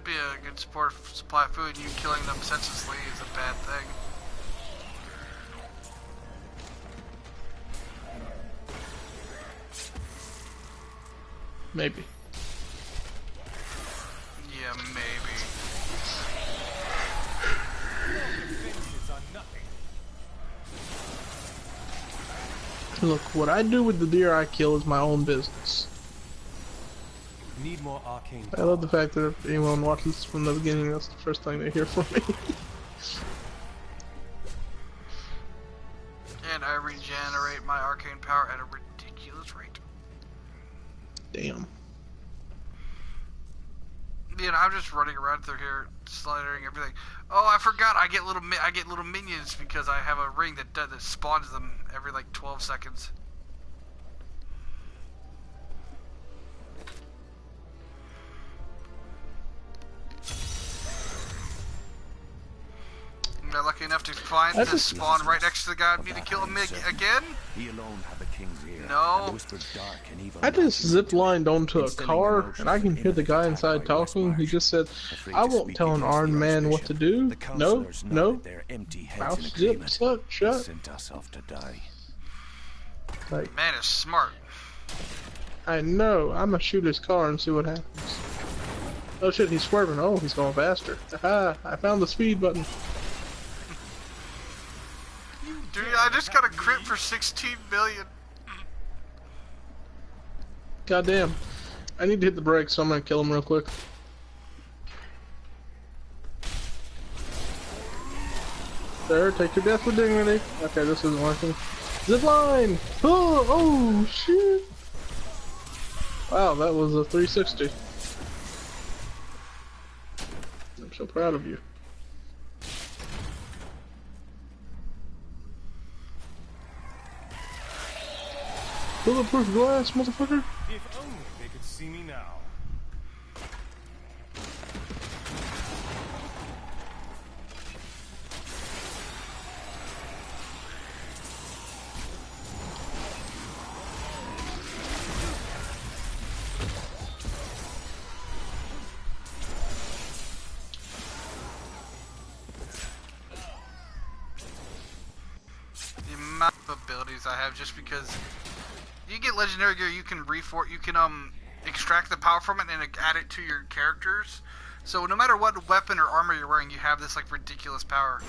could be a good supply of food. You killing them senselessly is a bad thing. Maybe. Yeah, maybe. Look, what I do with the deer I kill is my own business. Need more arcane. I love the fact that if anyone watches from the beginning, that's the first thing they hear from me. And I regenerate my arcane power at a ridiculous rate. Damn. You know, I'm just running around through here, sliding everything. Oh, I forgot. I get little minions because I have a ring that spawns them every like 12 seconds. Am I lucky enough to find the spawn right next to the guy I need to kill him again? He alone had the king's ear. No. I just zip-lined onto a car, and I can hear the guy inside talking. He just said, I won't tell an armed man what to do. No, no. Mouth zip, shut. Sent us off to die. Like, Man is smart. I know. I'm gonna shoot his car and see what happens. Oh shit, he's swerving. Oh, he's going faster. Aha, I found the speed button. Dude, I just got a crit for 16 million. Goddamn. I need to hit the brakes, so I'm gonna kill him real quick. There, take your death with dignity. Okay, this isn't working. Zip line! Oh shit! Wow, that was a 360. I'm so proud of you. Bulletproof glass, motherfucker! If only they could see me now. The amount of abilities I have just because you get legendary gear, you can extract the power from it and add it to your characters. So no matter what weapon or armor you're wearing, you have this like ridiculous power.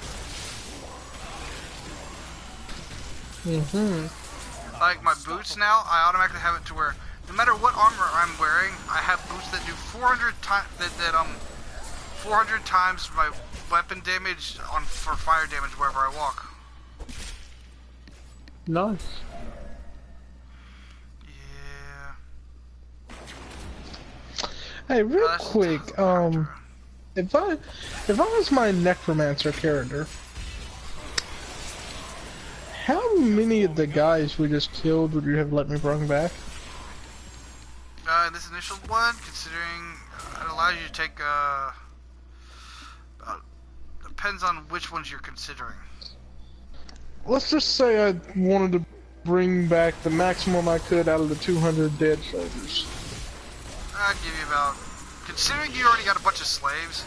Like my boots now, I automatically have it to where no matter what armor I'm wearing, I have boots that do 400 times 400 times my weapon damage for fire damage wherever I walk. Nice. Hey, real quick, if I was my necromancer character, how many of the guys we just killed would you have let me bring back? This initial one, considering it allows you to take depends on which ones you're considering. Let's just say I wanted to bring back the maximum I could out of the 200 dead soldiers. I'd give you about, considering you already got a bunch of slaves,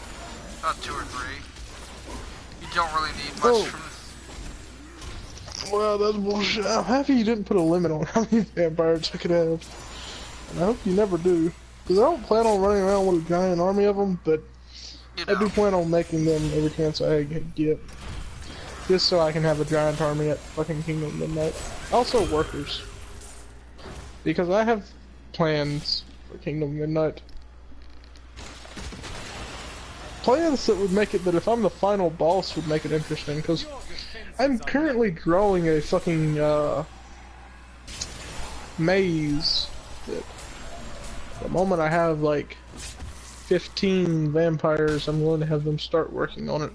about 2 or 3. You don't really need much from this. Well, that's bullshit. I'm happy you didn't put a limit on how many vampires I could have. And I hope you never do. Because I don't plan on running around with a giant army of them, but I do plan on making them every chance I get. Just so I can have a giant army at fucking Kingdom Midnight. Also workers. Because I have plans for Kingdom Midnight. Plans that would make it that if I'm the final boss would make it interesting, because I'm currently growing a fucking maze that the moment I have like 15 vampires, I'm going to have them start working on it.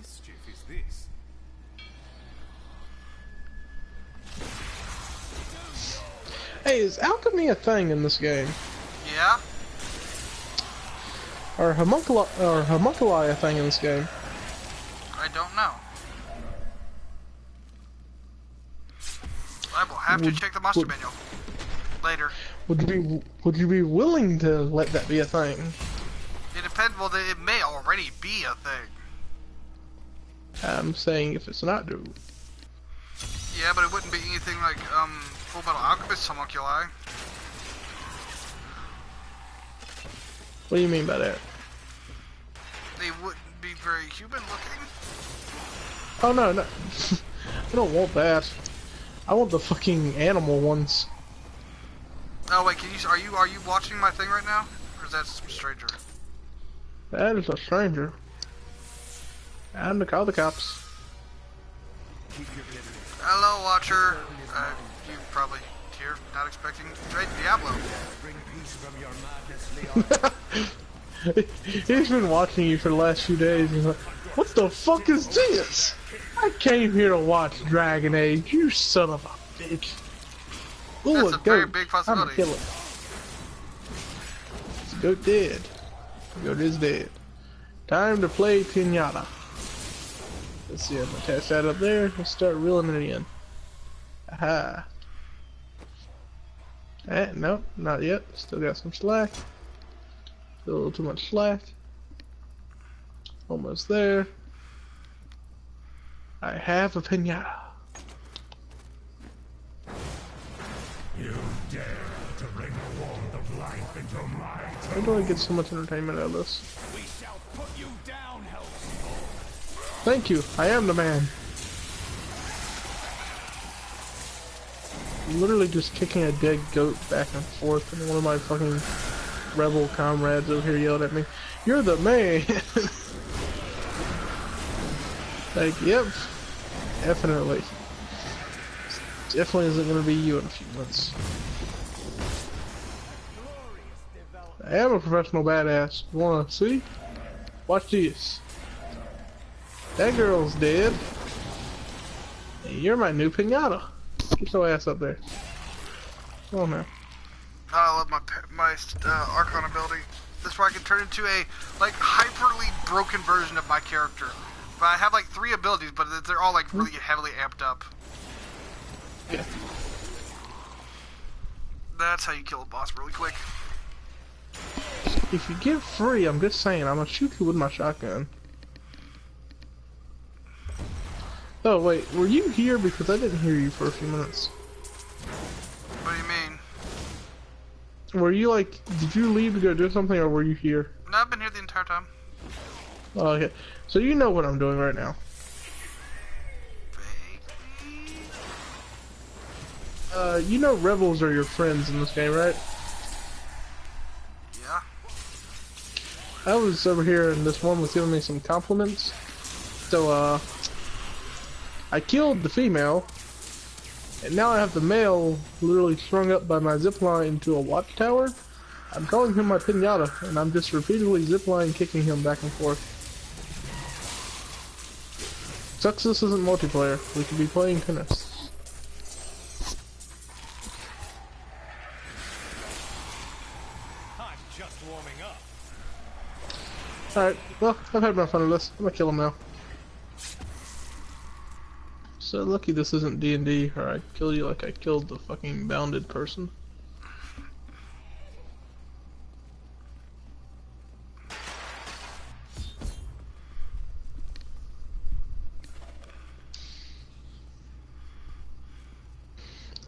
Hey, is alchemy a thing in this game? Yeah. Are homunculi a thing in this game? I don't know. I will have to check the monster manual later. Would you be willing to let that be a thing? It depends Well, it may already be a thing. I'm saying if it's not, dude. Yeah, but it wouldn't be anything like Full Metal Alchemist Homunculi. What do you mean by that? They wouldn't be very human looking. Oh no, no. I don't want that. I want the fucking animal ones. Oh wait, are you watching my thing right now, or is that some stranger? That is a stranger. I'm to call the cops. Hello, Watcher. You probably here, not expecting. Hey, Diablo. Bring peace from your madness, Leon. He's been watching you for the last few days. He's like, what the fuck is this? I came here to watch Dragon Age, you son of a bitch. Ooh, That's a goat. very big I'm gonna possibility. kill it. This goat dead. The goat is dead. Time to play Pinata. Let's see, I'm gonna attach that up there. Let's start reeling it in. Aha. Nope, not yet. Still got some slack. Still a little too much slack. Almost there. I have a pinata. You dare to bring the warmth of life into my Why do I get so much entertainment out of this? We shall put you down, Hell. Thank you, I am the man. Literally just kicking a dead goat back and forth, and one of my fucking rebel comrades over here yelled at me, "You're the man!" Like, yep, definitely. Definitely isn't gonna be you in a few months. I am a professional badass. You wanna see? Watch this. That girl's dead. And you're my new pinata. Get your ass up there. Come on now. I love my Archon ability. This is where I can turn into a like hyperly broken version of my character. But I have like 3 abilities, but they're all like really heavily amped up. Yeah. That's how you kill a boss really quick. If you get free, I'm just saying, I'm gonna shoot you with my shotgun. Oh wait, were you here? Because I didn't hear you for a few minutes. What do you mean? Were you like, did you leave to go do something, or were you here? No, I've been here the entire time. Oh, okay. So you know what I'm doing right now. Vaguely. You know rebels are your friends in this game, right? Yeah. I was over here and this one was giving me some compliments. So, I killed the female, and now I have the male literally strung up by my zipline to a watchtower. I'm calling him my pinata, and I'm just repeatedly zipline kicking him back and forth. Sucks this isn't multiplayer. We could be playing tennis. I'm just warming up. Alright, well, I've had my fun with this. I'm gonna kill him now. So lucky this isn't D&D, or I'd kill you like I killed the fucking bounded person.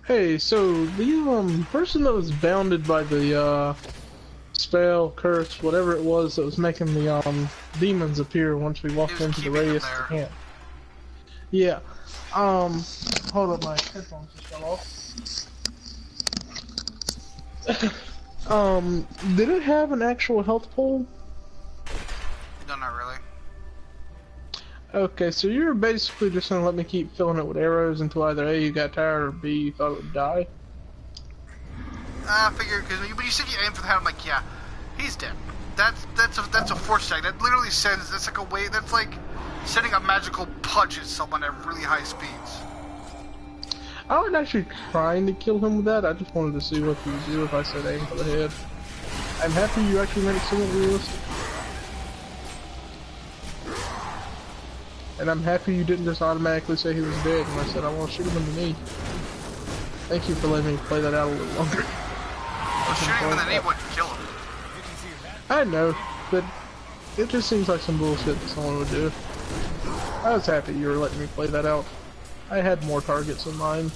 Hey, so the person that was bounded by the spell, curse, whatever it was that was making the demons appear once we walked into the radius of the camp. Yeah. Hold up, my headphones just fell off. Did it have an actual health pool? No, not really. Okay, so you were basically just gonna let me keep filling it with arrows until either A, you got tired, or B, you thought it would die? I figured, because when you said you aim for the head, I'm like, yeah, he's dead. That's a force tag. That literally sends, that's like a way, that's like sending a magical punch at someone at really high speeds. I wasn't actually trying to kill him with that, I just wanted to see what he would do if I said aim for the head. I'm happy you actually made it somewhat realistic. And I'm happy you didn't just automatically say he was dead when I said I want to shoot him in the knee. Thank you for letting me play that out a little longer. Well, shooting him in the knee wouldn't kill him. I know, but It just seems like some bullshit that someone would do. I was happy you were letting me play that out. I had more targets in mind.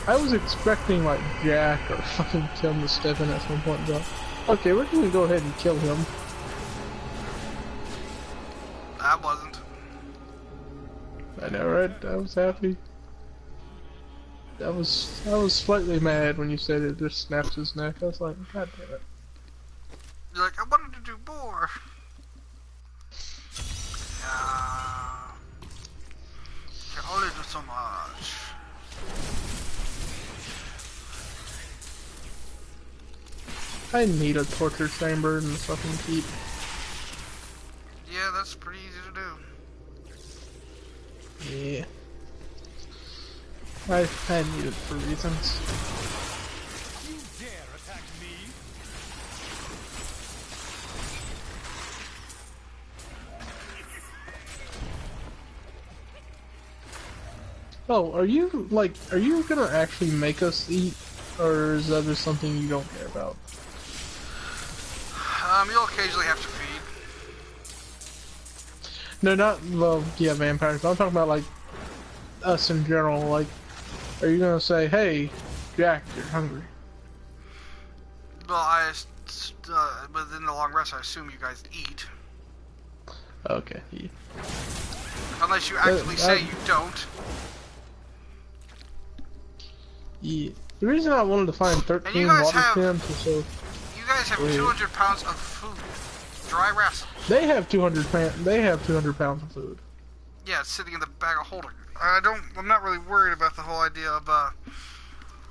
I was expecting like Jack or fucking Tim to step in at some point and go, okay, we're gonna go ahead and kill him. I wasn't. I know, right? I was happy. I was slightly mad when you said it just snaps his neck. I was like, God damn it. You're like, I wanted to do more. Yeah. Can only do so much. I need a torture chamber and fucking keep. Yeah, that's pretty easy to do. Yeah. I need it for reasons. You dare attack me? Oh, are you gonna actually make us eat, or is that just something you don't care about? You'll occasionally have to feed. No, not, well, yeah, vampires. I'm talking about, like, us in general. Like, are you gonna say, hey, Jack, you're hungry? Well, but in the long rest, I assume you guys eat. Okay. Yeah. Unless you actually say you don't. Yeah. The reason I wanted to find 13 guys water have- cans was so... You guys have 200 pounds of food. Dry rest. They have 200 pounds of food. Yeah, it's sitting in the bag of holding. I'm not really worried about the whole idea of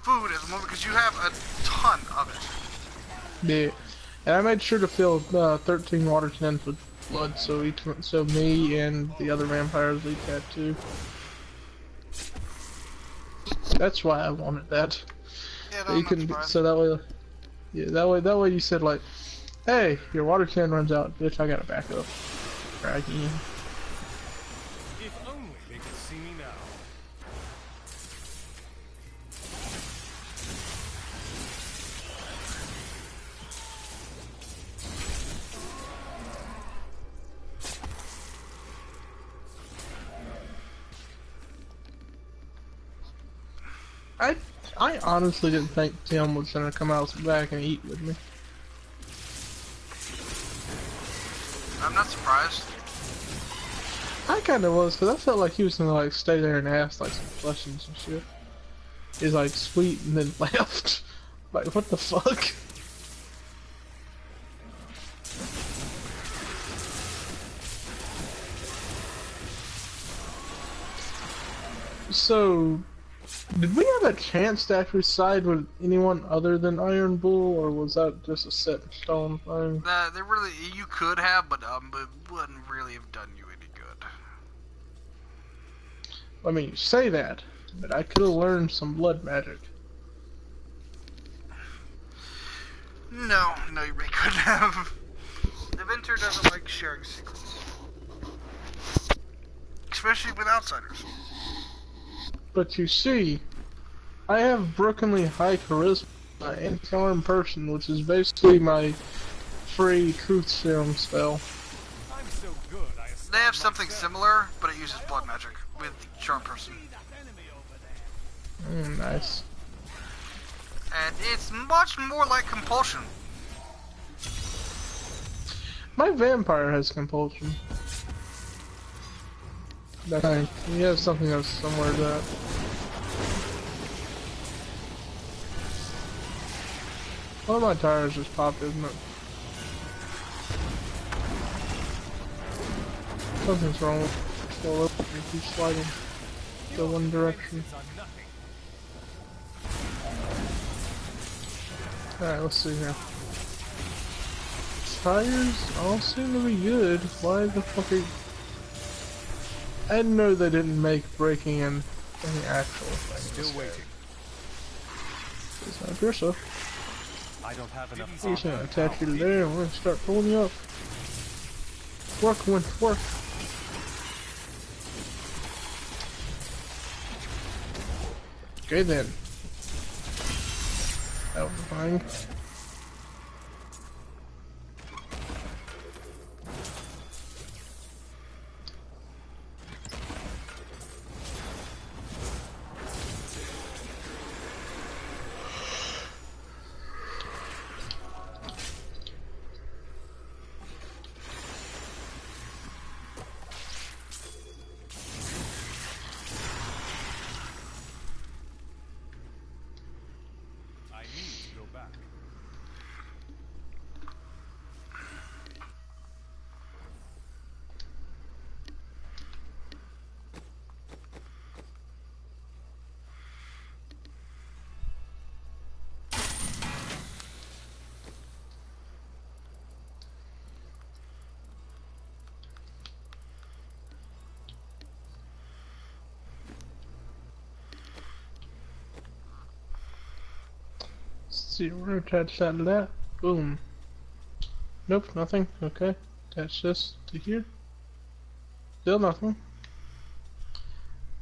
food at the moment because you have a ton of it. Yeah. And I made sure to fill 13 water cans with blood, so me and the other vampires each had too. That's why I wanted that. Yeah, So you can, so that way, yeah, that way you said like, hey, your water can runs out, bitch. I got a backup. Right again. If only they could see me now. I honestly didn't think Tim was gonna come out back and eat with me. I'm not surprised. I kinda was, cause I felt like he was gonna like stay there and ask like some questions and shit. He's like sweet and then left. Like what the fuck? So, did we have a chance to actually side with anyone other than Iron Bull, or was that just a set in stone thing? They really, you could have, but it wouldn't really have done you any good. I mean, you say that, but I could have learned some blood magic. No, you really couldn't have. The Venture doesn't like sharing secrets. Especially with outsiders. But you see, I have brokenly high charisma and charm person, which is basically my free truth serum spell. I'm so good, I They have something similar, but it uses blood magic with Charm Person. Nice. And it's much more like Compulsion. My vampire has compulsion. That he has something that's similar to that. One of my tires just popped, isn't it? Something's wrong with it. Still open, it keeps sliding to one direction. Alright, let's see here. Tires all seem to be good. Why the fuck are you... I know they didn't make breaking in any actual thing. Still waiting. It's not your stuff. I don't have enough. We're just gonna attach you to there and we're gonna start pulling you up. Work, Winch, work. Okay then. That was fine. I need to go back. Let's see, we're gonna attach that to that. Boom. Nope, nothing. Okay. Attach this to here. Still nothing.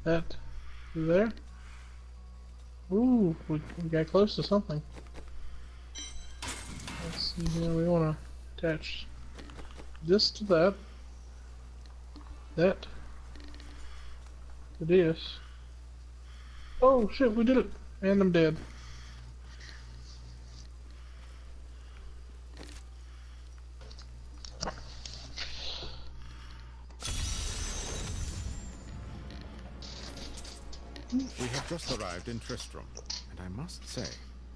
That to there. Ooh, we got close to something. Let's see here, we wanna attach this to that. That to this. Oh shit, we did it! And I'm dead. We have just arrived in Tristram, and I must say,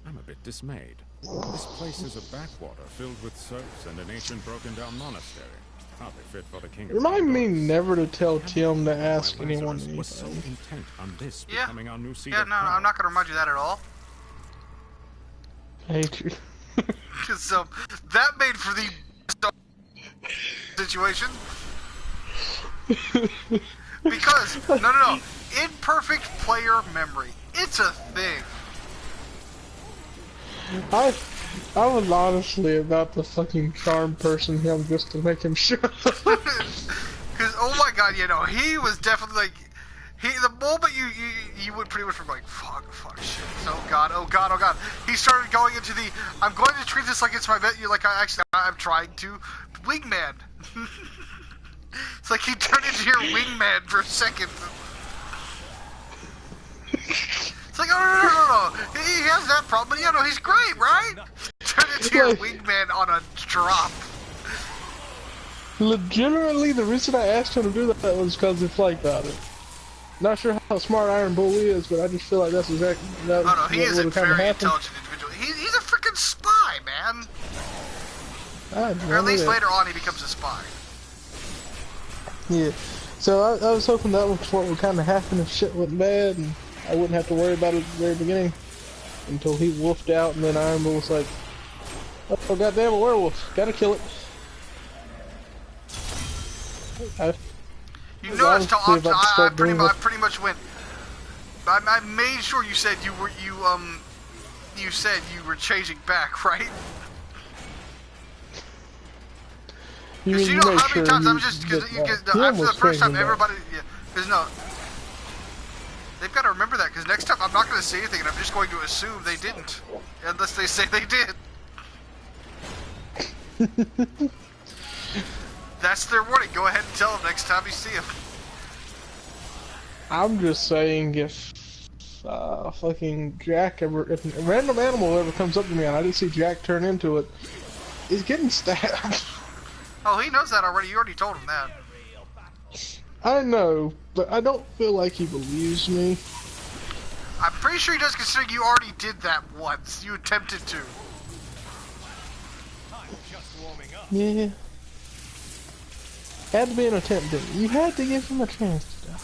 I'm a bit dismayed. This place is a backwater filled with serfs and an ancient broken-down monastery. Hardly fit for the king of Remind me Gondor. never to tell Tim to Why ask anyone Lazarus was so anything. intent on this Yeah. becoming our new seat Yeah, of no, power. I'm not gonna remind you that at all. I hate you. Because that made for the situation. Because no, imperfect player memory. It's a thing. I was honestly about to fucking charm person him just to make him shut up. Because oh my god, you know, he was definitely like, the moment you would pretty much be like, fuck, shit, oh god, he started going into the, I'm going to treat this like it's my bet. You like, I'm trying to wingman. It's like he turned into your wingman for a second. It's like, oh, no. He has that problem, but he's great, right? Turn into your wingman on a drop. Legitimately, the reason I asked him to do that was because it's like that. Not sure how smart Iron Bull is, but I just feel like that's exactly that. Oh no, he is a kind of very happened. intelligent individual. He's a freaking spy, man. Or at least Yeah. later on he becomes a spy. Yeah. So I was hoping that was what would kind of happen if shit went bad, and I wouldn't have to worry about it at the very beginning until he wolfed out, and then Iron Bull was like, "Oh goddamn, a werewolf! Gotta kill it." You noticed how honestly about to I start doing pretty much went. I made sure you said you were changing back, right? You Because mean you know make how many sure times you I'm just get because that. Him after the was first time changing everybody because no. They've got to remember that, because next time I'm not going to say anything, and I'm just going to assume they didn't. Unless they say they did. That's their warning. Go ahead and tell them next time you see them. I'm just saying, if fucking Jack ever, if a random animal ever comes up to me and I didn't see Jack turn into it, he's getting stabbed. Oh, he knows that already. You already told him that. I know, but I don't feel like he believes me. I'm pretty sure he does, considering you already did that once. You attempted to. Yeah. Had to be an attempt, didn't you? You had to give him a chance to die.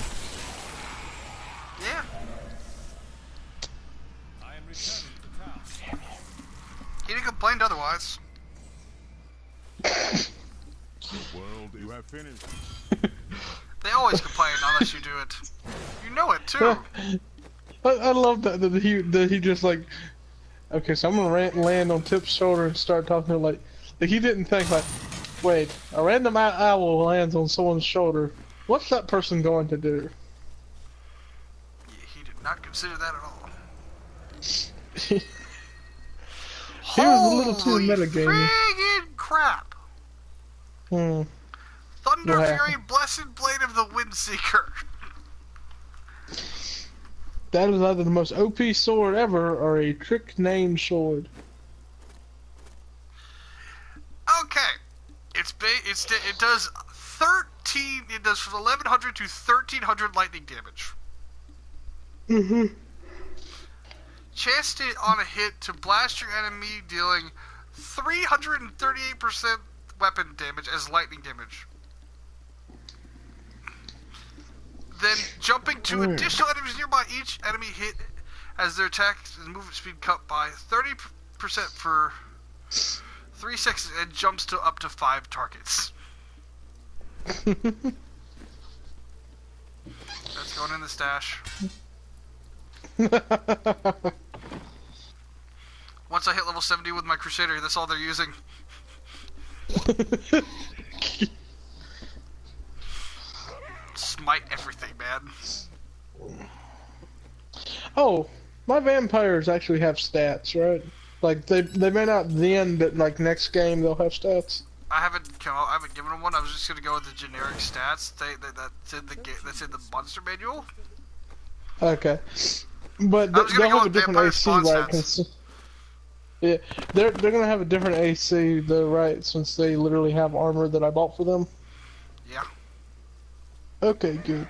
Yeah. I am returning to town. He didn't complain otherwise. World, you have finished. They always complain unless you do it. You know it too. I love that he just like, okay, so I'm gonna land on Tip's shoulder and start talking to him like he didn't think like, wait, a random owl lands on someone's shoulder. What's that person going to do? He did not consider that at all. Here's a little too Holy metagamey. friggin' crap! Hmm. Thunder What Fury, happened? Blessed Blade of the Windseeker. That is either the most OP sword ever or a trick named sword. Okay, it does 13. It does from 1100 to 1300 lightning damage. Mm-hmm. Chance it on a hit to blast your enemy, dealing 338% weapon damage as lightning damage. Then jumping to additional enemies nearby, each enemy hit as their attack and movement speed cut by 30% for 3 seconds and jumps to up to 5 targets. That's going in the stash. Once I hit level 70 with my Crusader, that's all they're using. Smite everything, man. Oh, my vampires actually have stats, right? Like they may not then, but like next game they'll have stats. I haven't given them one. I was just gonna go with the generic stats. That's in the monster manual. Okay, but I was gonna they'll go have a with different vampire AC, spawn right? stats. Yeah, they're gonna have a different AC though, right? Since they literally have armor that I bought for them. Yeah. Okay, good.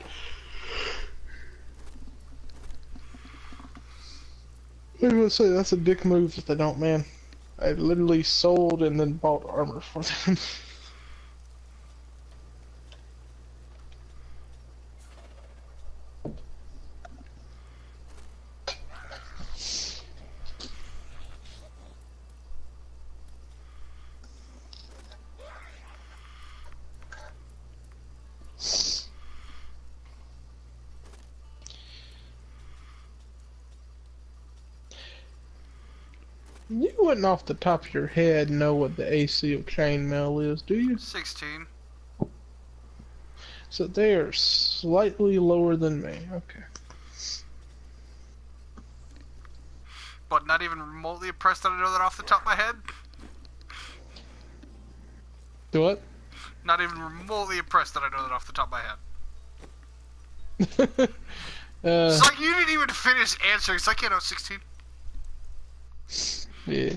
I was gonna say that's a dick move if they don't, man. I literally sold and then bought armor for them. You wouldn't off the top of your head know what the AC of chainmail is, do you? 16. So they are slightly lower than me. Okay. But not even remotely impressed that I know that off the top of my head. Do what? Not even remotely impressed that I know that off the top of my head. It's like you didn't even finish answering. It's like, 16. Yeah.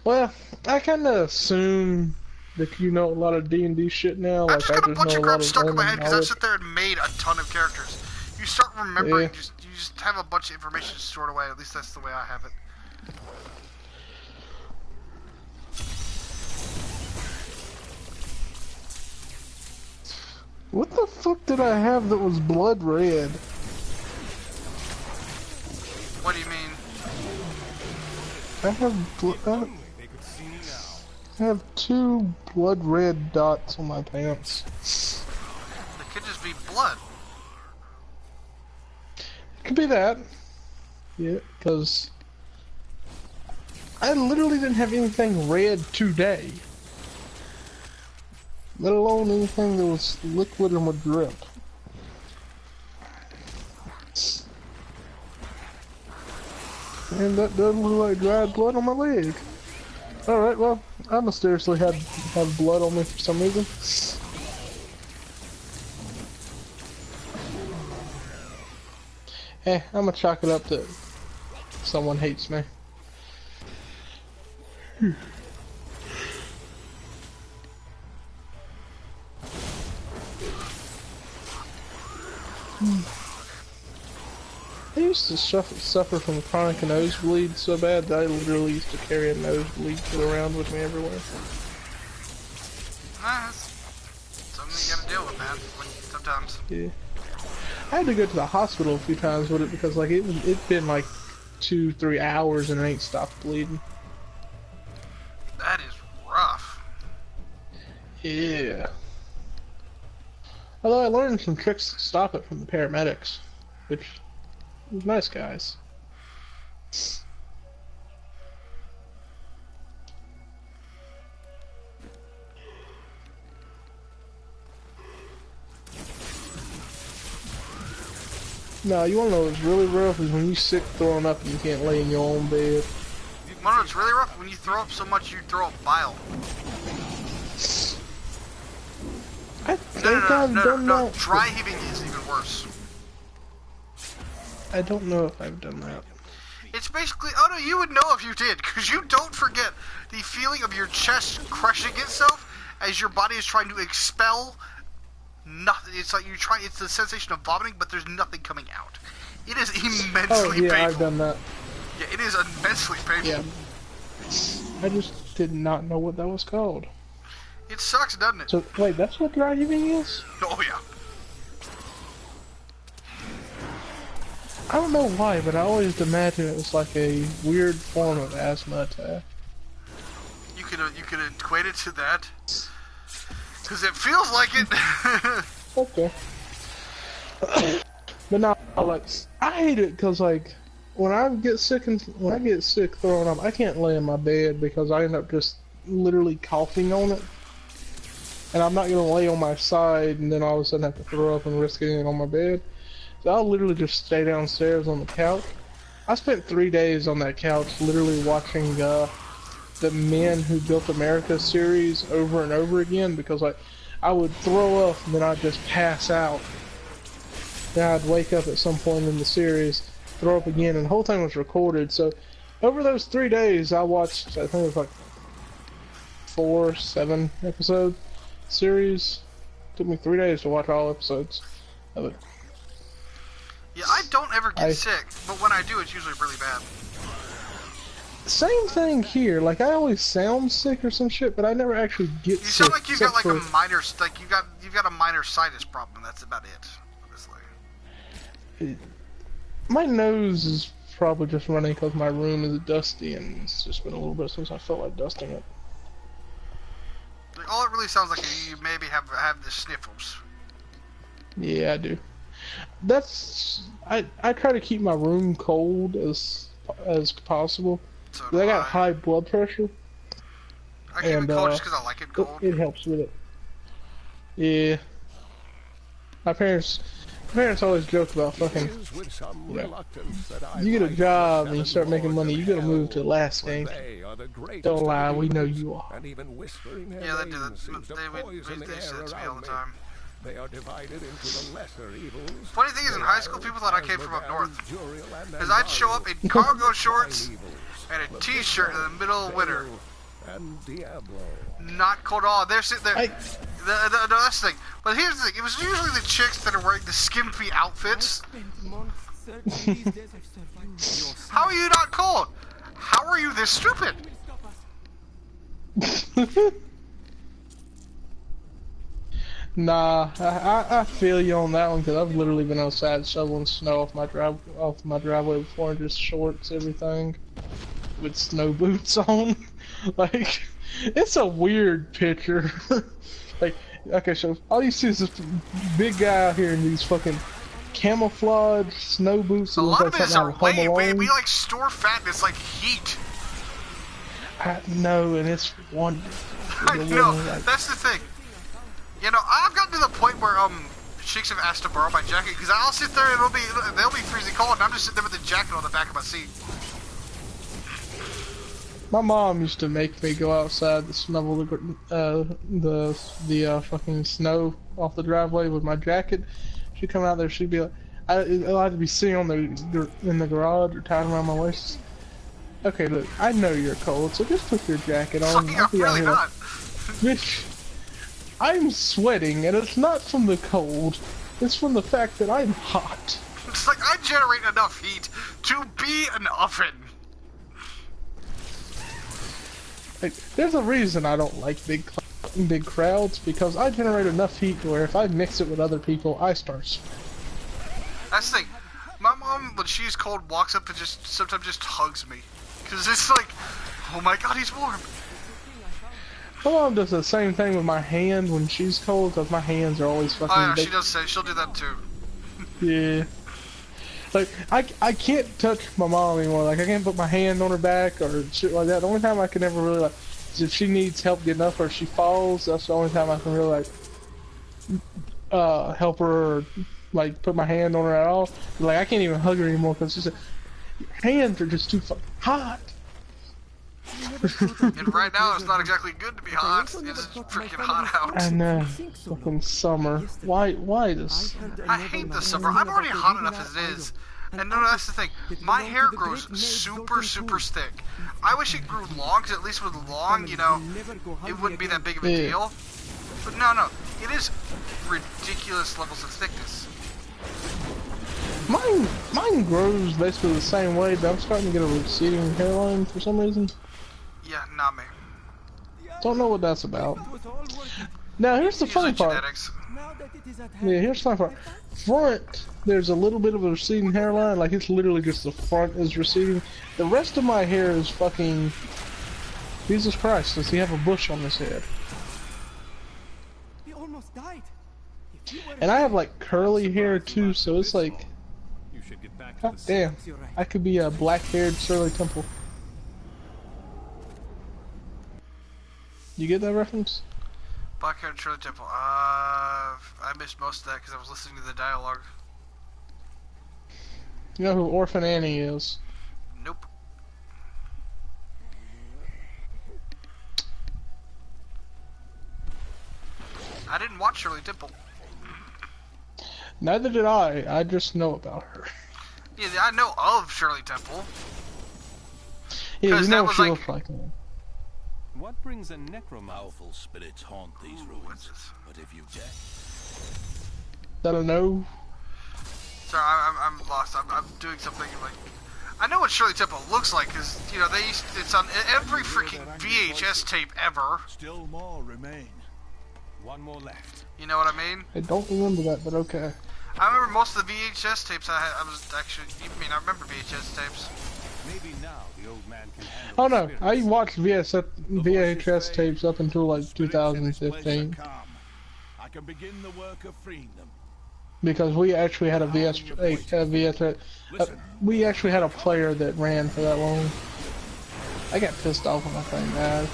Well, I kind of assume that you know a lot of D&D shit now. I Like just I got a just bunch know of a lot crap of stuck in my head because I knowledge. sit there and made a ton of characters. You start remembering, Yeah. you just have a bunch of information stored away. At least that's the way I have it. What the fuck did I have that was blood red? What do you mean? I have They could see me now. I have 2 blood red dots on my pants. It could just be blood. Could be that. Yeah, because I literally didn't have anything red today. Let alone anything that was liquid and would drip. And that does look like dried blood on my leg. Alright, well, I mysteriously have blood on me for some reason. Eh, I'm gonna chalk it up to someone hates me. I used to suffer from chronic nosebleed so bad that I literally used to carry a nosebleed kit around with me everywhere. That's something you gotta deal with, man. Sometimes. Yeah. I had to go to the hospital a few times with it because like it'd been like 2-3 hours and it ain't stopped bleeding. That is rough. Yeah. Although I learned some tricks to stop it from the paramedics, which was nice guys. No, you wanna know what's really rough is when you sick throwing up and you can't lay in your own bed. One of it's really rough when you throw up so much you throw up bile. I think I've done that. Dry heaving is even worse. I don't know if I've done that. It's basically, oh no, you would know if you did, because you don't forget the feeling of your chest crushing itself as your body is trying to expel nothing. It's like it's the sensation of vomiting, but there's nothing coming out. It is immensely painful. I've done that. Yeah, it is immensely painful. Yeah. I just did not know what that was called. It sucks, doesn't it? So, wait, that's what dry heaving is? Oh, yeah. I don't know why, but I always imagined it was like a weird form of asthma attack. You could equate it to that. Because it feels like it. Okay. But no, like, I hate it because, like, when I get sick throwing up, I can't lay in my bed because I end up just literally coughing on it. And I'm not gonna lay on my side and then all of a sudden have to throw up and risk getting it on my bed. So I'll literally just stay downstairs on the couch. I spent 3 days on that couch literally watching the Men Who Built America series over and over again because I would throw up and then I'd just pass out. Then I'd wake up at some point in the series, throw up again, and the whole thing was recorded. So over those 3 days I watched, I think it was like 7 episode series. It took me 3 days to watch all episodes of it. Yeah, I don't ever get sick, but when I do, it's usually really bad. Same thing here. Like, I always sound sick or some shit, but I never actually get sick. You sound like you've got like a minor, like you've got a minor sinus problem. That's about it, honestly. My nose is probably just running because my room is dusty, and it's just been a little bit since I felt like dusting it. Like, all it really sounds like is you maybe have the sniffles. Yeah, I do. That's I try to keep my room cold as possible. So I got high blood pressure. I keep it cold just because I like it cold. It helps with it. Yeah. My parents always joke about fucking, you get a job and you start making money, you gotta move to Alaska. Don't lie, we know you are. Yeah, they do that. They say that to me all the time. They are divided into the lesser evils. Funny thing is, in high school, people thought I came from up north. Because I'd show up in cargo shorts and a t-shirt in the middle of winter. Not cold at all. They're sitting there. No, that's the thing. But here's the thing. It was usually the chicks that are wearing the skimpy outfits. How are you not cold? How are you this stupid? Nah, I feel you on that one because I've literally been outside shoveling snow off my driveway before in just shorts, everything, with snow boots on. Like, it's a weird picture. Like, okay, so all you see is this big guy out here in these fucking camouflage snow boots. A lot of it is our way. We like store fat and it's like heat. I know, and it's wonderful. I know, that's the thing. You know, I've gotten to the point where chicks have asked to borrow my jacket because I'll sit there and they'll be freezing cold and I'm just sitting there with the jacket on the back of my seat. My mom used to make me go outside to shovel the fucking snow off the driveway with my jacket. She'd come out there, she'd be like, I'd be sitting in the garage or tied around my waist. Okay, look, I know you're cold, so just put your jacket on. Fucking, I'm really not. Bitch, I'm sweating, and it's not from the cold. It's from the fact that I'm hot. It's like I generate enough heat to be an oven. Like, there's a reason I don't like big crowds, because I generate enough heat where if I mix it with other people, I start sweating. That's the thing. My mom, when she's cold, walks up and sometimes just hugs me. Because it's like, oh my god, he's warm. My mom does the same thing with my hand when she's cold, because my hands are always fucking she does say, she'll do that too. Yeah. Like, I can't touch my mom anymore. Like, I can't put my hand on her back or shit like that. The only time I can ever really, like, is if she needs help getting up or she falls, that's the only time I can really, like, help her or, like, put my hand on her at all. Like, I can't even hug her anymore because your hands are just too fucking hot. And right now it's not exactly good to be hot. It's freaking hot out. I know. Fucking summer. Why this? I hate the summer. I'm already hot enough as it is. And no, that's the thing. My hair grows super thick. I wish it grew long, because at least with long, you know, it wouldn't be that big of a deal. But no, it is ridiculous levels of thickness. Mine grows basically the same way, but I'm starting to get a receding hairline for some reason. Yeah, not me. Don't know what that's about. Now here's the funny part. Genetics. Yeah, here's the funny part. Front, there's a little bit of a receding hairline, like it's literally just the front is receding. The rest of my hair is fucking... Jesus Christ, does he have a bush on his head? He almost died. And I have like curly hair too, so it's like... You should get back to God the damn, I could be a black-haired Shirley Temple. You get that reference? Black-haired Shirley Temple. I missed most of that because I was listening to the dialogue. You know who Orphan Annie is? Nope. I didn't watch Shirley Temple. Neither did I just know about her. Yeah, I know of Shirley Temple. Yeah, you know that what was she like- looks like. Man. What brings a necromancer? Powerful spirits haunt these What's ruins. this? But if you dare, That I know. Sorry, I'm lost. I'm doing something like... I know what Shirley Temple looks like, because, you know, it's on every freaking VHS tape ever. still more remain. One more left. You know what I mean? I don't remember that, but okay. I remember most of the VHS tapes I was actually... I remember VHS tapes. Maybe now the old man can handle Oh the no, spirits. I watched VHS tapes up until like 2015 I can begin the work of freeing them. because we actually had we actually had a player that ran for that long. I got pissed off when that thing died.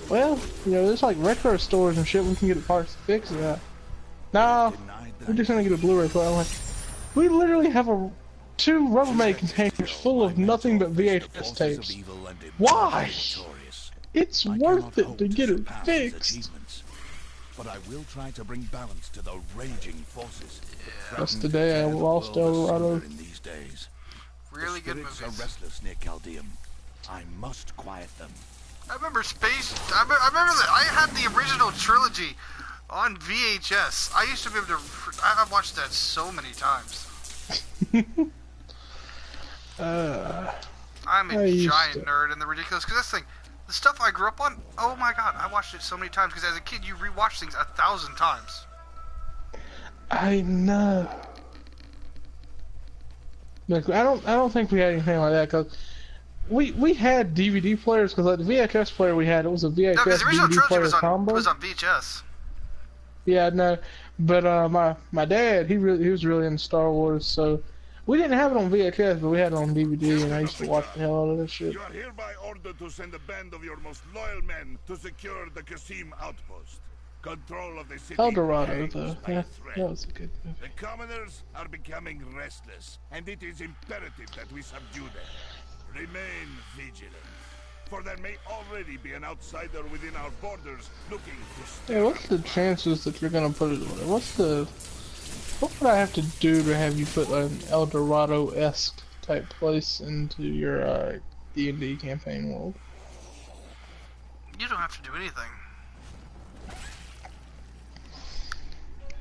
Well, you know, there's like retro stores and shit we can get parts to fix that. Nah, we're just gonna get a Blu-ray player. I'm like, we literally have two Rubbermaid containers full of nothing but VHS tapes. Why? It's worth it to get it fixed. But I will try to bring balance to the raging forces. That's the day I lost El Dorado. In these days. Really good Spirits movies. are restless near Chaldeum. I must quiet them. I remember Space... I remember that I had the original trilogy on VHS. I used to be able to... I've watched that so many times. I'm a giant nerd and the ridiculous... Because that's the thing. The stuff I grew up on, oh my god, I watched it so many times. Because as a kid, you rewatch things 1,000 times. I know. Look, I don't think we had anything like that because we had DVD players because like the VHS player we had, it was a VHS No, because the original DVD player trilogy combo. was on VHS. Yeah, no, but my dad he was really into Star Wars, so we didn't have it on VHS, but we had it on DVD, and I used to watch the hell out of that shit. You are hereby ordered to send a band of your most loyal men to secure the Qasim outpost. Control of the city. El Dorado, hangs though, by a yeah, thread. that was a good movie. The commoners are becoming restless, and it is imperative that we subdue them. Remain vigilant, for there may already be an outsider within our borders looking to Hey, what's the chances that you're gonna put it away? What would I have to do to have you put an El Dorado-esque type place into your D&D campaign world? You don't have to do anything.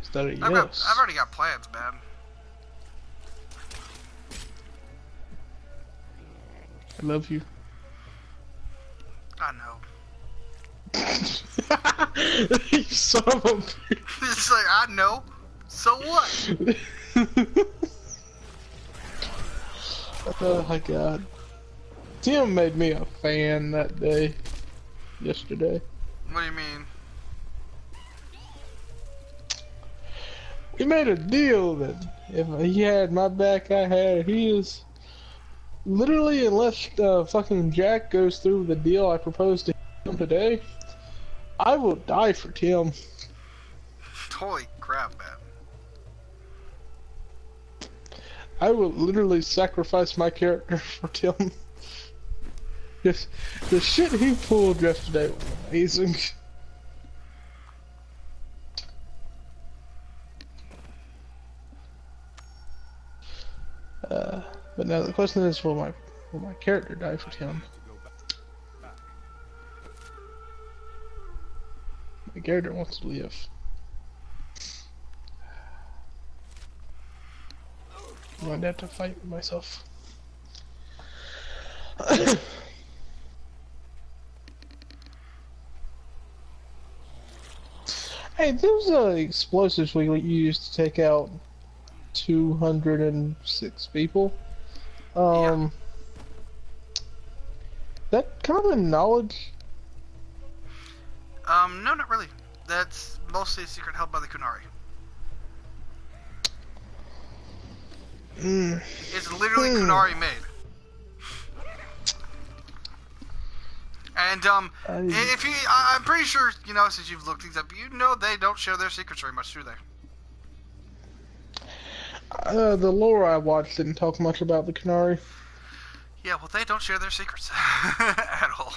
Is that a yes? I've already got plans, man. I love you. I know. You son of a bitch. It's like, I know. So what? Oh my god. Tim made me a fan that day. Yesterday. What do you mean? We made a deal that if he had my back, I had his. Literally, unless fucking Jack goes through the deal I proposed to him today, I will die for Tim. Holy crap, man. I will literally sacrifice my character for Tim. Just the shit he pulled yesterday was amazing. But now the question is, will my character die for him? My character wants to live. I'm gonna have to fight with myself. Hey, those explosives we used to take out 206 people. Yeah. That common knowledge? No, not really. That's mostly a secret held by the Kunari. It's literally Kunari made. And if you, I'm pretty sure, you know, since you've looked things up, you know they don't share their secrets very much, do they? The lore I watched didn't talk much about the Kunari. Yeah, well, they don't share their secrets at all.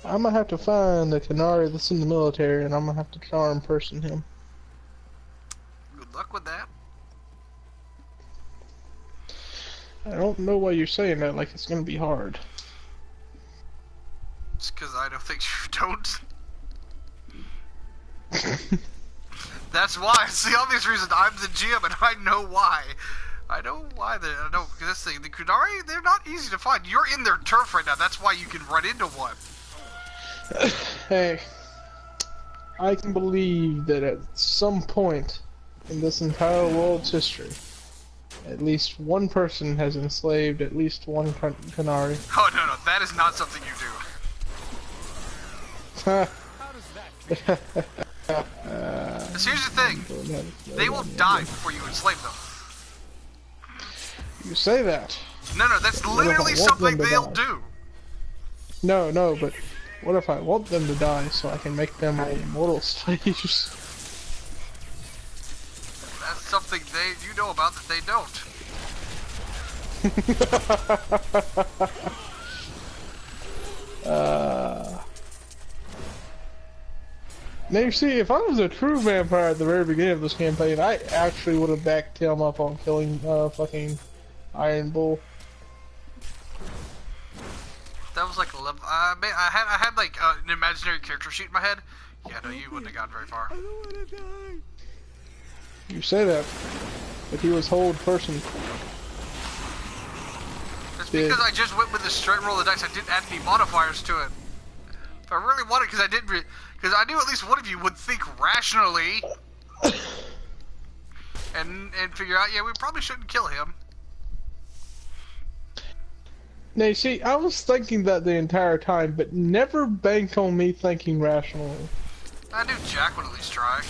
I'm gonna have to find the Kunari that's in the military, and I'm gonna have to charm person him. Good luck with that. I don't know why you're saying that like it's gonna be hard. It's because I don't think you don't. That's why. It's the obvious reason. I'm the GM and I know why. I know why. I know, because this thing, the Kunari, they're not easy to find. You're in their turf right now. That's why you can run into one. Hey, I can believe that at some point in this entire world's history, at least one person has enslaved at least one Kunari. Oh, no, that is not something you do. So here's the thing. They will die before you enslave them. You say that. No, that's literally something they'll do. No, but what if I want them to die so I can make them my immortal slaves? That's something you know about that they don't. Now you see, if I was a true vampire at the very beginning of this campaign, I actually would have backed him up on killing fucking Iron Bull. That was like a level. I had like an imaginary character sheet in my head. Yeah, no, you wouldn't have gotten very far. You say that, but he was hold person. That's because I just went with the straight roll of the dice. I didn't add any modifiers to it. If I really wanted, because I didn't, because I knew at least one of you would think rationally, and figure out, yeah, we probably shouldn't kill him. Now you see, I was thinking that the entire time, but never bank on me thinking rationally. I knew Jack would at least try.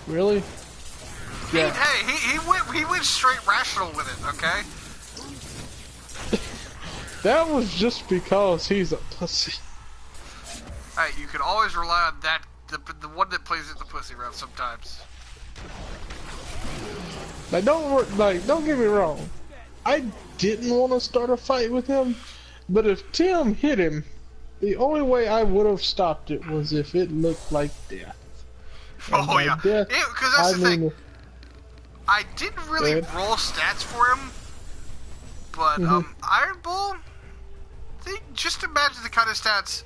Really? Yeah. He went straight rational with it, okay? That was just because he's a pussy. Hey, you can always rely on that, the one that plays it the pussy route sometimes. Like, don't get me wrong. I didn't want to start a fight with him, but if Tim hit him, the only way I would have stopped it was if it looked like death. And oh yeah, because that's the thing. I didn't really roll stats for him, but Iron Bull, just imagine the kind of stats.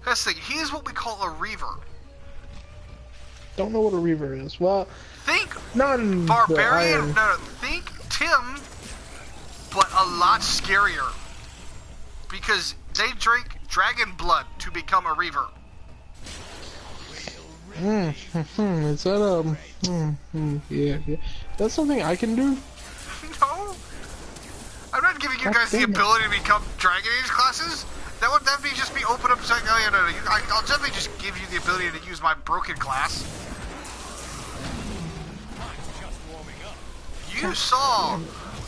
That's the thing. He is what we call a Reaver. Don't know what a Reaver is. Well, think barbarian. No, think Tim, but a lot scarier. Because they drink dragon blood to become a Reaver. Is that yeah. That's something I can do? No. I'm not giving you guys the ability to become Dragon Age classes. That'd be just be open up saying, oh yeah, no, I'll definitely just give you the ability to use my broken class. You saw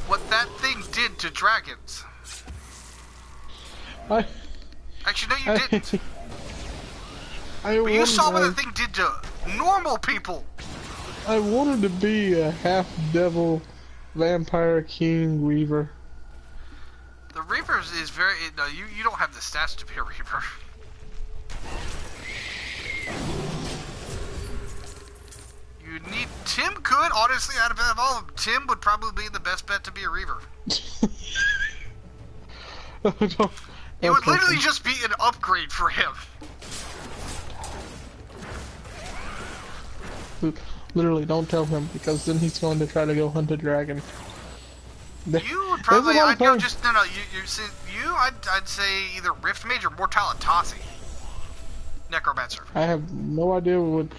what that thing did to dragons. Actually, no, you didn't. But you saw what that thing did to normal people. I wanted to be a half devil, Vampire, King, Reaver. The Reaver is very... No, you don't have the stats to be a Reaver. You need... Tim could, honestly, out of all of them, Tim would probably be the best bet to be a Reaver. It would literally just be an upgrade for him. Literally, don't tell him, because then he's going to try to go hunt a dragon. You would probably... I'd go just... No, I'd say either Rift Mage or Mortalitasi. Necromancer. I have no idea what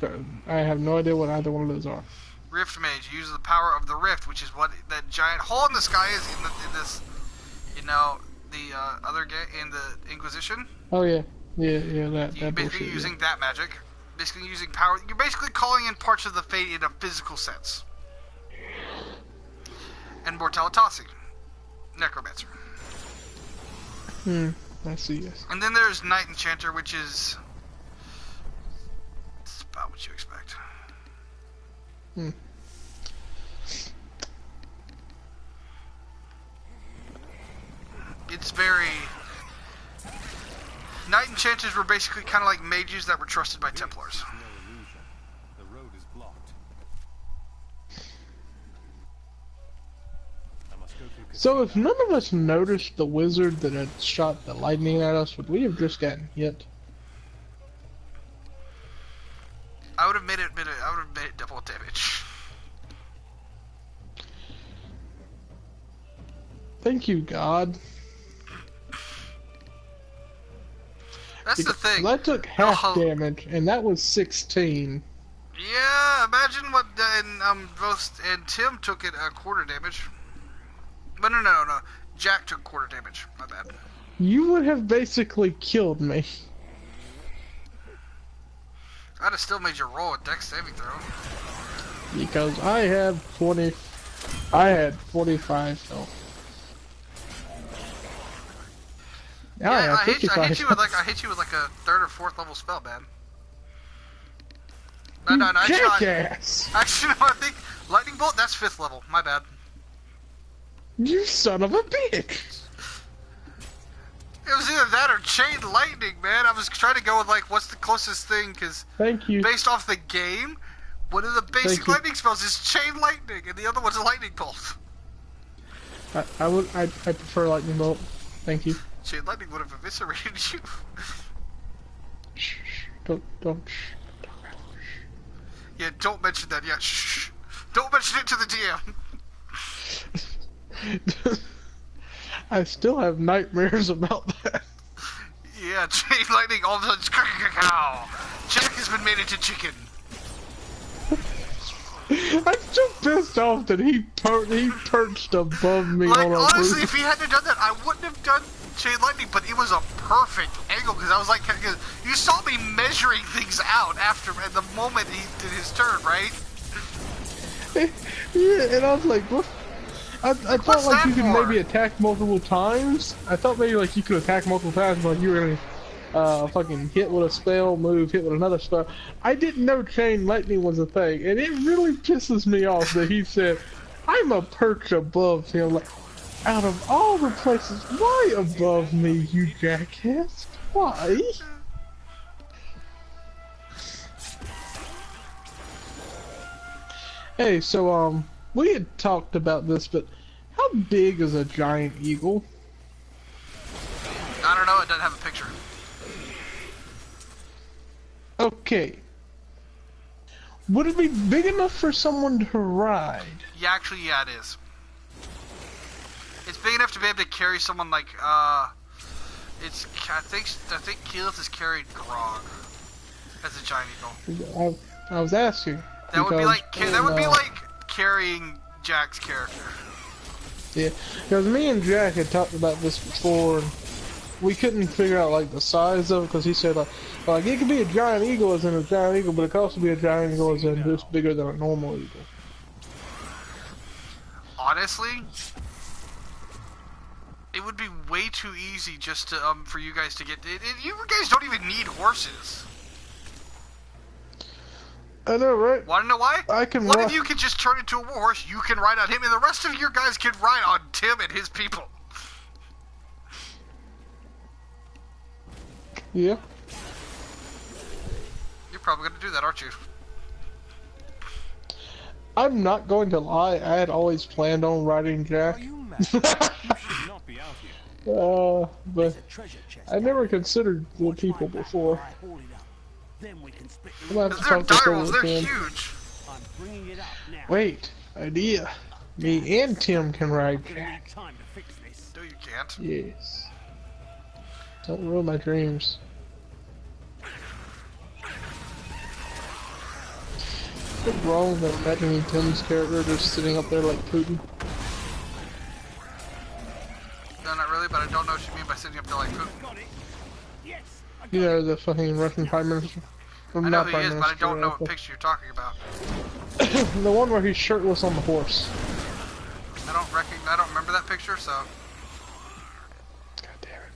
either one of those are. Rift Mage uses the power of the Rift, which is what that giant hole in the sky is in this, the other in the Inquisition. Oh yeah, that. You're basically using that magic, basically using power. You're basically calling in parts of the fate in a physical sense. And Mortalitasi, Necromancer. I see. Yes. And then there's Night Enchanter, which is about what you expect. It's very... Night Enchanters were basically kind of like mages that were trusted by Templars. The road is blocked. I must go through. So if none of us noticed the wizard that had shot the lightning at us, would we have just gotten hit? I would have made it double damage. Thank you, God. That's the thing. I took half damage, and that was 16. Yeah, imagine what and Tim took it a quarter damage. But no. Jack took quarter damage. My bad. You would have basically killed me. I'd have still made you roll a dex saving throw. Because I had 45 health. Yeah, I hit you with like a third or fourth level spell, man. No, Jackass! Actually, no, I think lightning bolt. That's 5th level. My bad. You son of a bitch! It was either that or chain lightning, man. I was trying to go with like, what's the closest thing? Because based off the game, one of the basic lightning spells is chain lightning, and the other one's a lightning bolt. I prefer lightning bolt. Thank you. Chain lightning would have eviscerated you. Shh, don't. Yeah, don't mention that. Yeah, shh. Don't mention it to the DM. I still have nightmares about that. Yeah, chain lightning all of a sudden. Jack has been made into chicken. I'm so pissed off that he perched above me. Like, honestly, if he hadn't done that, I wouldn't have done chain lightning, but it was a perfect angle, because I was like, you saw me measuring things out after, at the moment he did his turn, right? Yeah, and I was like, what? I thought like you could maybe attack multiple times. I thought maybe like you could attack multiple times, like you were gonna fucking hit with a spell, move, hit with another spell. I didn't know chain lightning was a thing, and it really pisses me off that he said, I'm a perch above him. Like, out of all the places, why above me, you jackass? Why? Hey, so, we had talked about this, but how big is a giant eagle? I don't know, it doesn't have a picture. Okay. Would it be big enough for someone to ride? Yeah, actually, yeah, it is. It's big enough to be able to carry someone like, I think Keyleth has carried Grog as a giant eagle. I was asking. That would be like carrying Jack's character. Yeah, because me and Jack had talked about this before, and we couldn't figure out like the size of it, because he said like it could be a giant eagle as in a giant eagle, but it could also be a giant eagle as in just bigger than a normal eagle. Honestly, it would be way too easy just to for you guys to get. You guys don't even need horses. I know, right? Want to know why? I can One ride. of you can just turn into a warhorse, you can ride on him, and the rest of your guys can ride on Tim and his people. Yeah. You're probably going to do that, aren't you? I'm not going to lie, I had always planned on riding Jack. Are you mad? You should not be out here. But I never considered the people before. Then we can split I'm gonna have to They're talk this over direwolves, with they're Tim. huge. I'm bringing it up now. Wait, idea. Me and Tim can ride Gonna need Jack. time to fix this. No, you can't. Yes. Don't ruin my dreams. What's wrong with imagining Tim's character just sitting up there like Putin? No, not really, but I don't know what you mean by sitting up there like Putin. Got it. Yes. You know, the fucking Russian Prime Minister. Or I know not who he Prime is, but I Minister, don't know what but- picture you're talking about. The one where he's shirtless on the horse. I don't remember that picture, so. God damn it.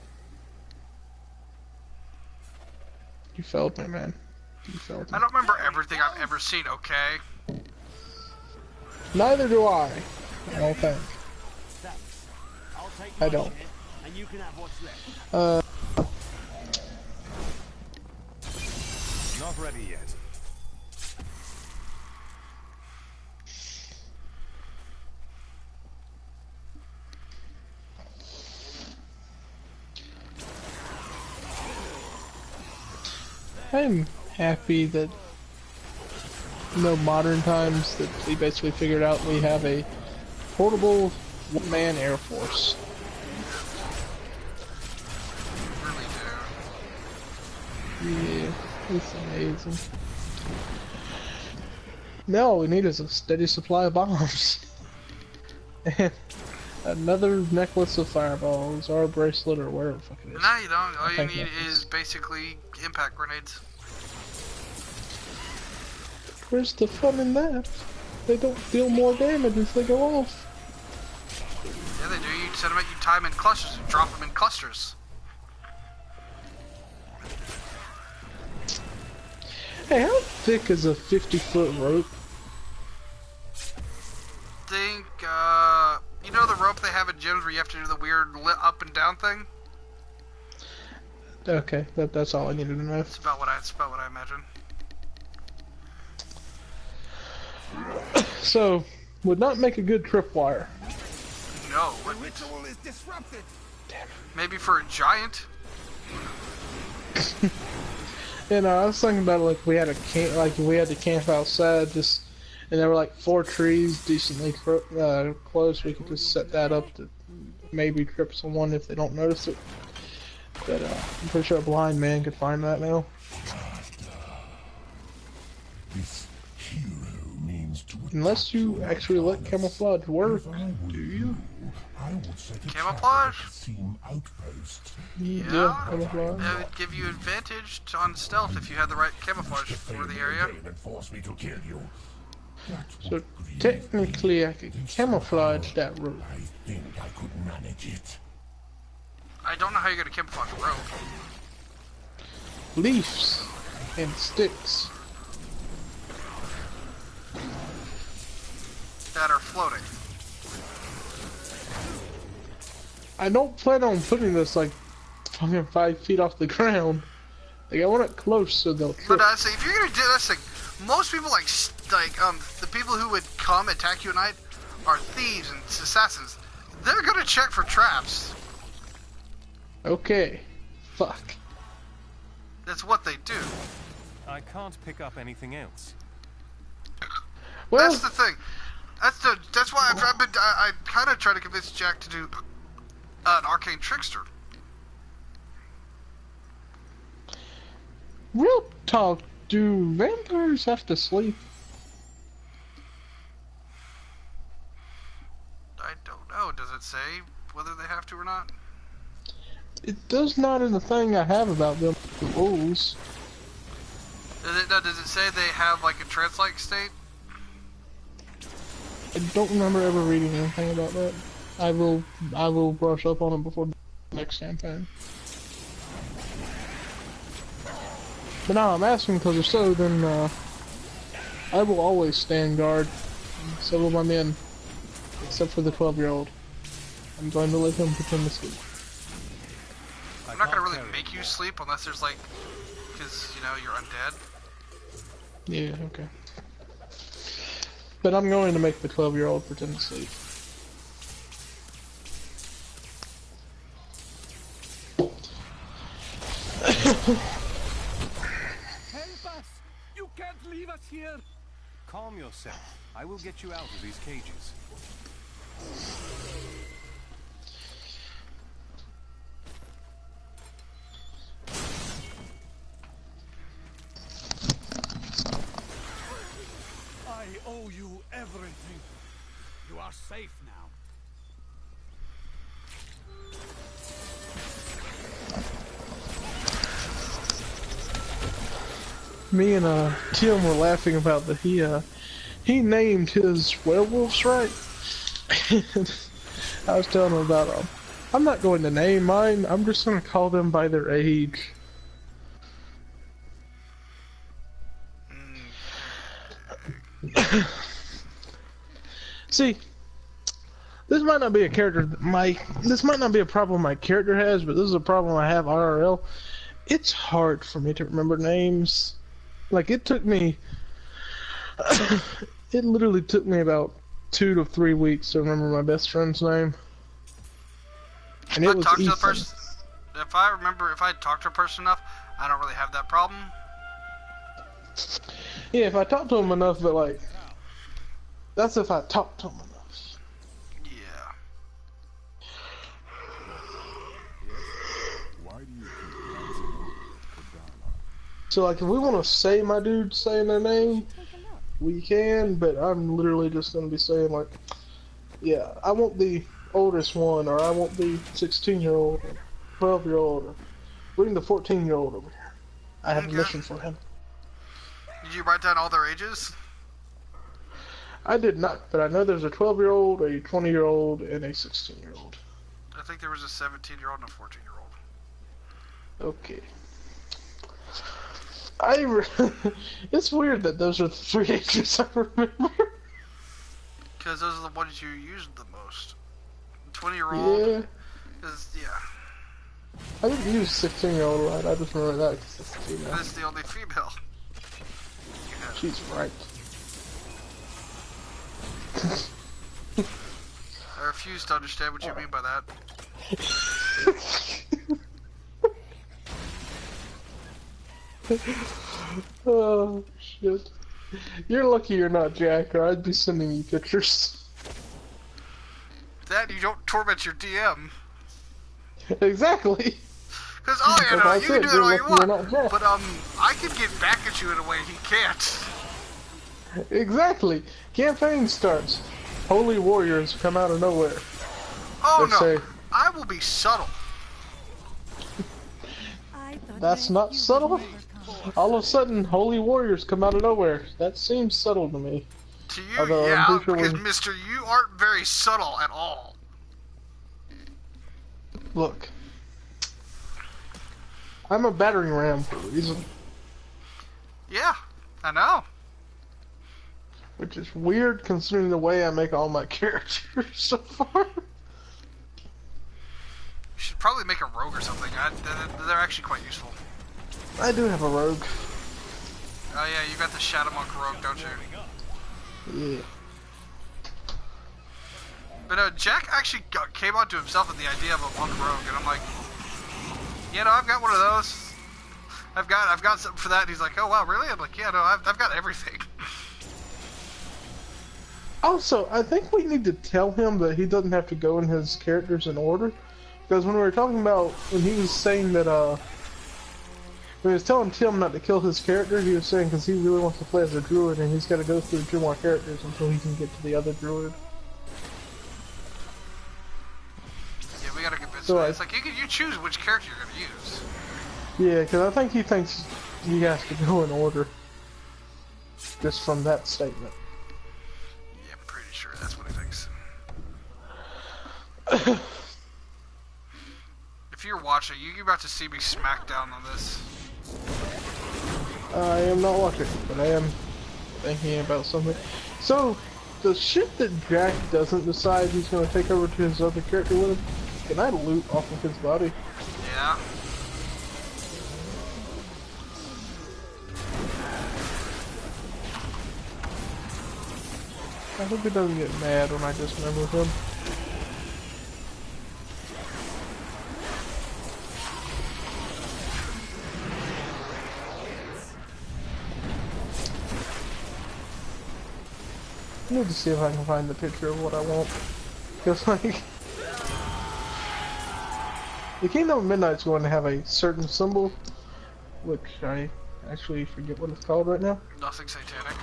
You failed me, man. You failed me. I don't remember everything I've ever seen, okay? Neither do I don't think. Thanks. I'll take I my don't. share, and you can have what's left. Not ready yet. I'm happy that modern times that we basically figured out we have a portable one-man air force. Really do. Yeah, it's amazing. Now all we need is a steady supply of bombs. And another necklace of fireballs, or a bracelet, or whatever the fuck it is. No, you don't. All you think need that is basically impact grenades. Where's the fun in that? They don't deal more damage as they go off. Yeah, they do. You set them, you tie them in clusters and drop them in clusters. Hey, how thick is a 50-foot rope? Think, you know the rope they have in gyms where you have to do the weird up and down thing? Okay, that's all I needed to know. It's about what I imagine. So, would not make a good tripwire. No, The ritual is disrupted. maybe for a giant. You know, I was thinking about it like we had we had to camp outside, just, and there were like 4 trees decently close. We could just set that up to maybe trip someone if they don't notice it. But I'm pretty sure a blind man could find that now. This hero means to Unless you actually let camouflage work, do you? I would set a Camouflage? trap at the Seam outpost. Yeah, camouflage. That would give you advantage on stealth if you had the right camouflage for the area. And force me to kill you. That So would grieve technically, I could camouflage that rope. I think I could manage it. I don't know how you're gonna camouflage a rope. Leaves and sticks. That are floating. I don't plan on putting this like fucking 5 feet off the ground. Like I want it close so they'll trip. But see, if you're gonna do this thing, most people the people who would come attack you at night are thieves and assassins. They're gonna check for traps. Okay. Fuck. That's what they do. I can't pick up anything else. Well, That's the thing. That's why I kind of try to convince Jack to do an arcane trickster. real talk, do vampires have to sleep? I don't know. Does it say whether they have to or not? It does not in the thing I have about them rules. Does it say they have like a trance-like state? I don't remember ever reading anything about that. I will brush up on it before the next campaign. But now I'm asking because if so, then I will always stand guard. So will my men. Except for the 12-year-old. I'm going to let him pretend to sleep. I'm not gonna really make you sleep unless there's like, because you know you're undead. Yeah, okay. But I'm going to make the 12-year-old pretend to sleep. Help us! You can't leave us here! Calm yourself. I will get you out of these cages. I owe you everything. You are safe now. Me and Tim were laughing about that he named his werewolves right. I was telling him about I'm not going to name mine, I'm just going to call them by their age. See, this might not be a character that this might not be a problem my character has, but this is a problem I have IRL. It's hard for me to remember names. Like, it took me it literally took me about 2 to 3 weeks to remember my best friend's name. And it was Ethan. If I talk to a person enough, I don't really have that problem. Yeah, if I talk to him enough, but like, that's if I talk to him enough. Yeah. Why do you keep dancing for dialogue? So like, if we want to say my dude saying their name, we can, but I'm literally just going to be saying like, yeah, I want the oldest one, or I want the 16-year-old, or 12-year-old, or bring the 14-year-old over here. I have a mission for him. Did you write down all their ages? I did not, but I know there's a 12-year-old, a 20-year-old, and a 16-year-old. I think there was a 17-year-old and a 14-year-old. Okay. It's weird that those are the 3 ages I remember. Because those are the ones you used the most. 20-year-old. Yeah. Yeah. I didn't use 16-year-old right. I just remember that because it's a female. That's the only female. She's right. I refuse to understand what you mean by that. Oh, shit. You're lucky you're not Jack, or I'd be sending you pictures. That you don't torment your DM. Exactly. Because, oh yeah, no, you can do that all you want. But, I can get back at you in a way he can't. Exactly. Campaign starts. Holy warriors come out of nowhere. Oh They no, say, I will be subtle. that's not subtle. All of a sudden, holy warriors come out of nowhere. That seems subtle to me. To you, Although yeah, because mister, you aren't very subtle at all. Look. I'm a battering ram for a reason. Yeah, I know. Which is weird considering the way I make all my characters so far. You should probably make a rogue or something. They're actually quite useful. I do have a rogue. Oh yeah, you got the Shadow Monk rogue, don't you? Yeah. But Jack actually came onto himself with the idea of a monk rogue, and I'm like, you know, I've got one of those. I've got something for that. And he's like, oh wow, really? I'm like, yeah, no, I've got everything. Also, I think we need to tell him that he doesn't have to go in his characters in order. Because when we were talking about, when he was saying that, when he was telling Tim not to kill his character, he was saying because he really wants to play as a druid and he's got to go through 2 more characters until he can get to the other druid. Yeah, we gotta convince So him. It's like, you choose which character you're gonna use. Yeah, because I think he thinks he has to go in order. Just from that statement. Yeah, I'm pretty sure that's what he thinks. If you're watching, you're about to see me smack down on this. I am not watching, but I am thinking about something. So, the shit that Jack doesn't decide he's going to take over to his other character with him, can I loot off of his body? Yeah. I hope he doesn't get mad when I dismember him. I need to see if I can find the picture of what I want. Because, like, the Kingdom of Midnight's going to have a certain symbol, which I actually forget what it's called right now. Nothing satanic.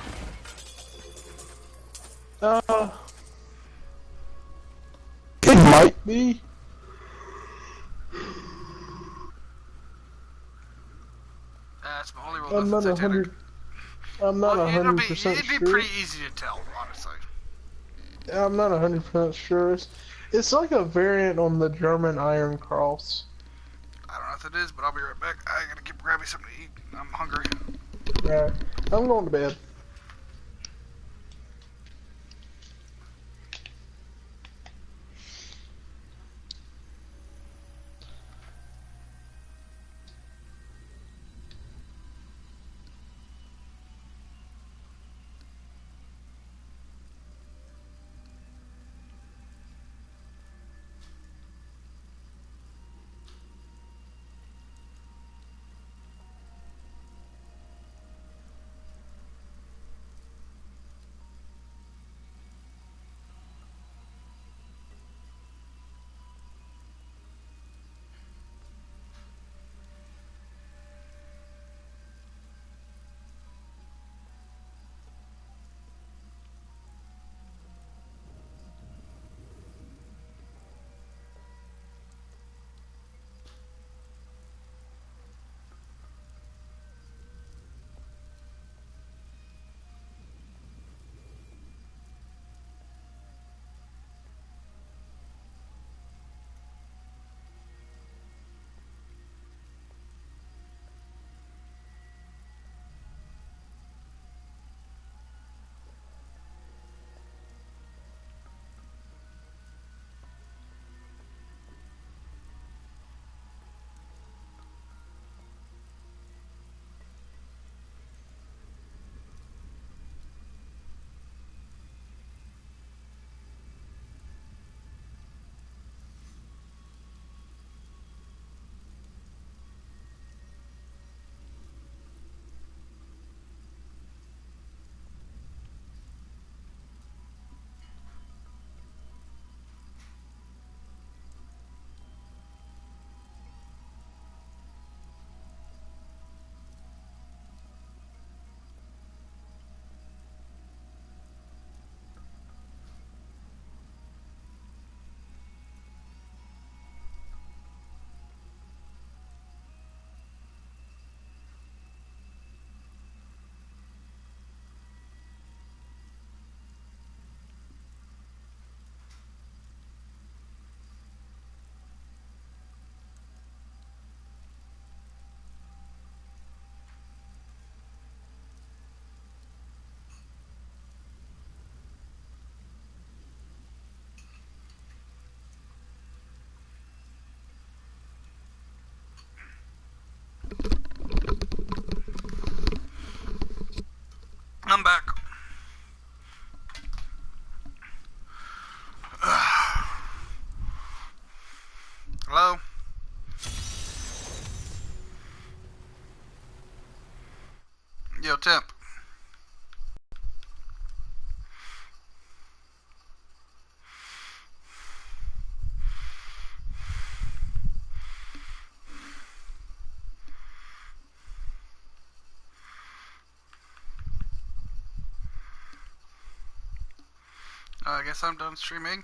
It might be. That's my only rule. I'm not Nothing satanic. I'm not Well, 100% sure. it'd be pretty easy to tell, honestly. I'm not 100% sure. It's like a variant on the German Iron Cross. I don't know if it is, but I'll be right back. I gotta keep grabbing something to eat. I'm hungry. Alright, I'm going to bed. I'm back. Hello? Yo, Temp. I guess I'm done streaming.